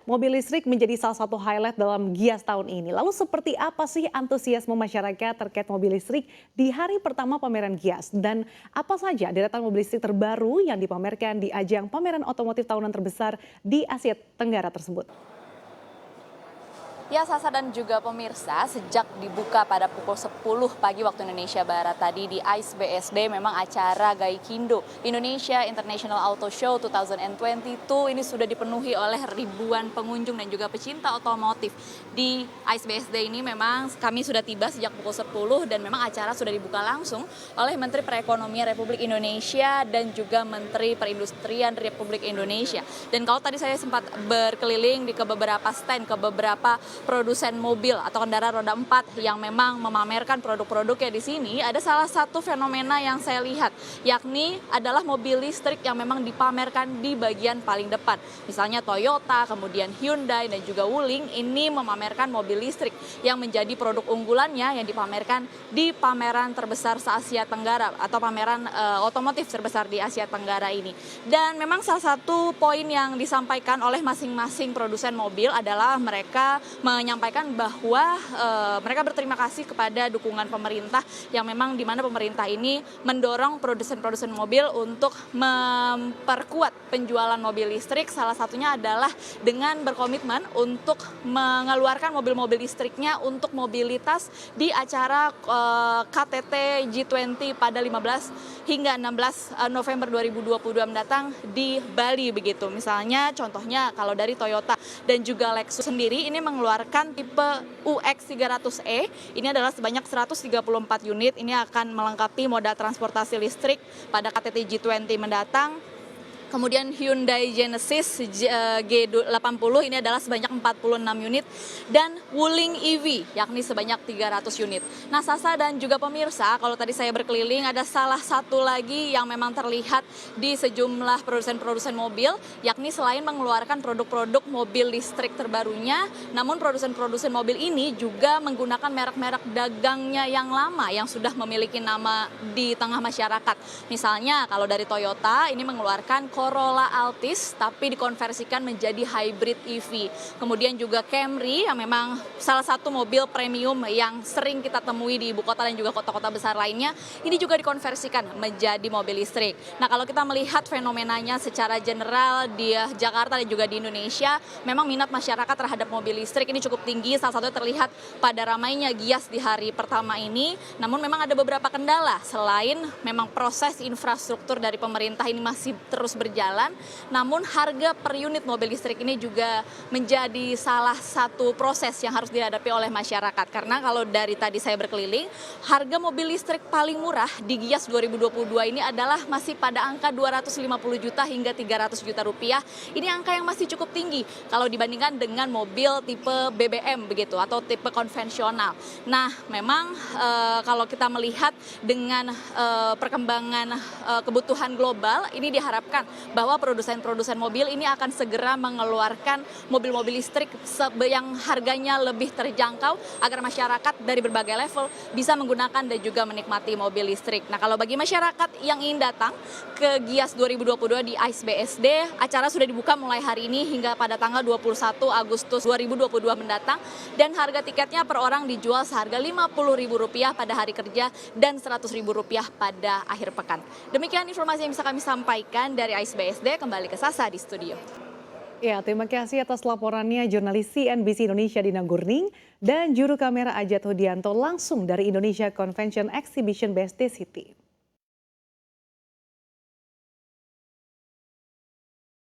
Mobil listrik menjadi salah satu highlight dalam Gias tahun ini. Lalu seperti apa sih antusiasme masyarakat terkait mobil listrik di hari pertama pameran Gias? Dan apa saja deretan mobil listrik terbaru yang dipamerkan di ajang pameran otomotif tahunan terbesar di Asia Tenggara tersebut? Ya, Sasa dan juga pemirsa, sejak dibuka pada pukul 10 pagi waktu Indonesia Barat tadi di ICE BSD, memang acara Gaikindo Indonesia International Auto Show 2022 ini sudah dipenuhi oleh ribuan pengunjung dan juga pecinta otomotif. Di ICE BSD ini memang kami sudah tiba sejak pukul 10 dan memang acara sudah dibuka langsung oleh Menteri Perekonomian Republik Indonesia dan juga Menteri Perindustrian Republik Indonesia. Dan kalau tadi saya sempat berkeliling ke beberapa stand, ke beberapa produsen mobil atau kendaraan roda 4 yang memang memamerkan produk-produknya di sini, ada salah satu fenomena yang saya lihat, yakni adalah mobil listrik yang memang dipamerkan di bagian paling depan. Misalnya Toyota, kemudian Hyundai dan juga Wuling ini memamerkan mobil listrik yang menjadi produk unggulannya yang dipamerkan di pameran terbesar se-Asia Tenggara atau pameran otomotif terbesar di Asia Tenggara ini. Dan memang salah satu poin yang disampaikan oleh masing-masing produsen mobil adalah mereka menyampaikan bahwa mereka berterima kasih kepada dukungan pemerintah yang memang di mana pemerintah ini mendorong produsen-produsen mobil untuk memperkuat penjualan mobil listrik. Salah satunya adalah dengan berkomitmen untuk mengeluarkan mobil-mobil listriknya untuk mobilitas di acara KTT G20 pada 15 hingga 16 November 2022 mendatang di Bali begitu. Misalnya contohnya kalau dari Toyota dan juga Lexus sendiri ini mengeluarkan tipe UX 300e, ini adalah sebanyak 134 unit, ini akan melengkapi moda transportasi listrik pada KTT G20 mendatang. Kemudian Hyundai Genesis G80 ini adalah sebanyak 46 unit dan Wuling EV yakni sebanyak 300 unit. Nah, Sasa dan juga pemirsa, kalau tadi saya berkeliling ada salah satu lagi yang memang terlihat di sejumlah produsen-produsen mobil, yakni selain mengeluarkan produk-produk mobil listrik terbarunya, namun produsen-produsen mobil ini juga menggunakan merek-merek dagangnya yang lama yang sudah memiliki nama di tengah masyarakat. Misalnya kalau dari Toyota ini mengeluarkan Corolla Altis tapi dikonversikan menjadi hybrid EV. Kemudian juga Camry yang memang salah satu mobil premium yang sering kita temui di ibu kota dan juga kota-kota besar lainnya, ini juga dikonversikan menjadi mobil listrik. Nah, kalau kita melihat fenomenanya secara general di Jakarta dan juga di Indonesia, memang minat masyarakat terhadap mobil listrik ini cukup tinggi. Salah satunya terlihat pada ramainya Gias di hari pertama ini. Namun memang ada beberapa kendala selain memang proses infrastruktur dari pemerintah ini masih terus berjalan, namun harga per unit mobil listrik ini juga menjadi salah satu proses yang harus dihadapi oleh masyarakat. Karena kalau dari tadi saya berkeliling, harga mobil listrik paling murah di Gias 2022 ini adalah masih pada angka 250 juta hingga 300 juta rupiah. Ini angka yang masih cukup tinggi kalau dibandingkan dengan mobil tipe BBM begitu atau tipe konvensional. Nah, memang kalau kita melihat dengan perkembangan kebutuhan global, ini diharapkan bahwa produsen-produsen mobil ini akan segera mengeluarkan mobil-mobil listrik yang harganya lebih terjangkau agar masyarakat dari berbagai level bisa menggunakan dan juga menikmati mobil listrik. Nah, kalau bagi masyarakat yang ingin datang ke Gias 2022 di ICE BSD, acara sudah dibuka mulai hari ini hingga pada tanggal 21 Agustus 2022 mendatang dan harga tiketnya per orang dijual seharga Rp50.000 pada hari kerja dan Rp100.000 pada akhir pekan. Demikian informasi yang bisa kami sampaikan dari ICE BSD. Kembali ke Sasa di studio. Ya, terima kasih atas laporannya jurnalis CNBC Indonesia Dina Gurning dan juru kamera Ajat Hudianto langsung dari Indonesia Convention Exhibition BSD City.